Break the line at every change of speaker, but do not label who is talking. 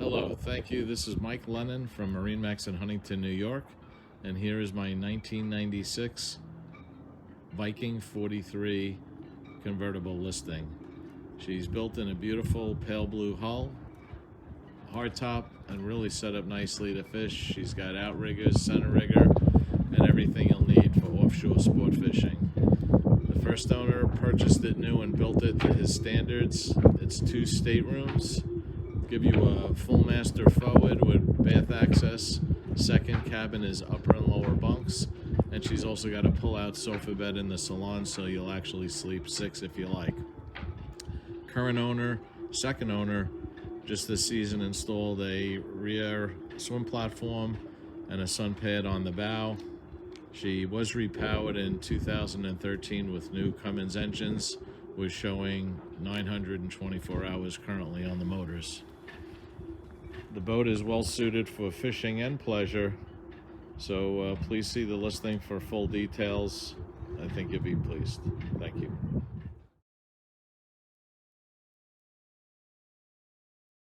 Hello, thank you. This is Mike Lennon from MarineMax in Huntington, New York, and here is my 1996 Viking 43 convertible listing. She's built in a beautiful pale blue hull, hardtop, and really set up nicely to fish. She's got outriggers, center rigger, and everything you'll need for offshore sport fishing. The first owner purchased it new and built it to his standards. It's 2 staterooms. Give you a full master forward with bath access. Second cabin is upper and lower bunks, and she's also got a pull-out sofa bed in the salon, so you'll actually sleep 6 if you like. Current owner, second owner, just this season installed a rear swim platform and a sun pad on the bow. She was repowered in 2013 with new Cummins engines, was showing 924 hours currently on the motors. The boat is well suited for fishing and pleasure, so please see the listing for full details. I think you'll be pleased. Thank you.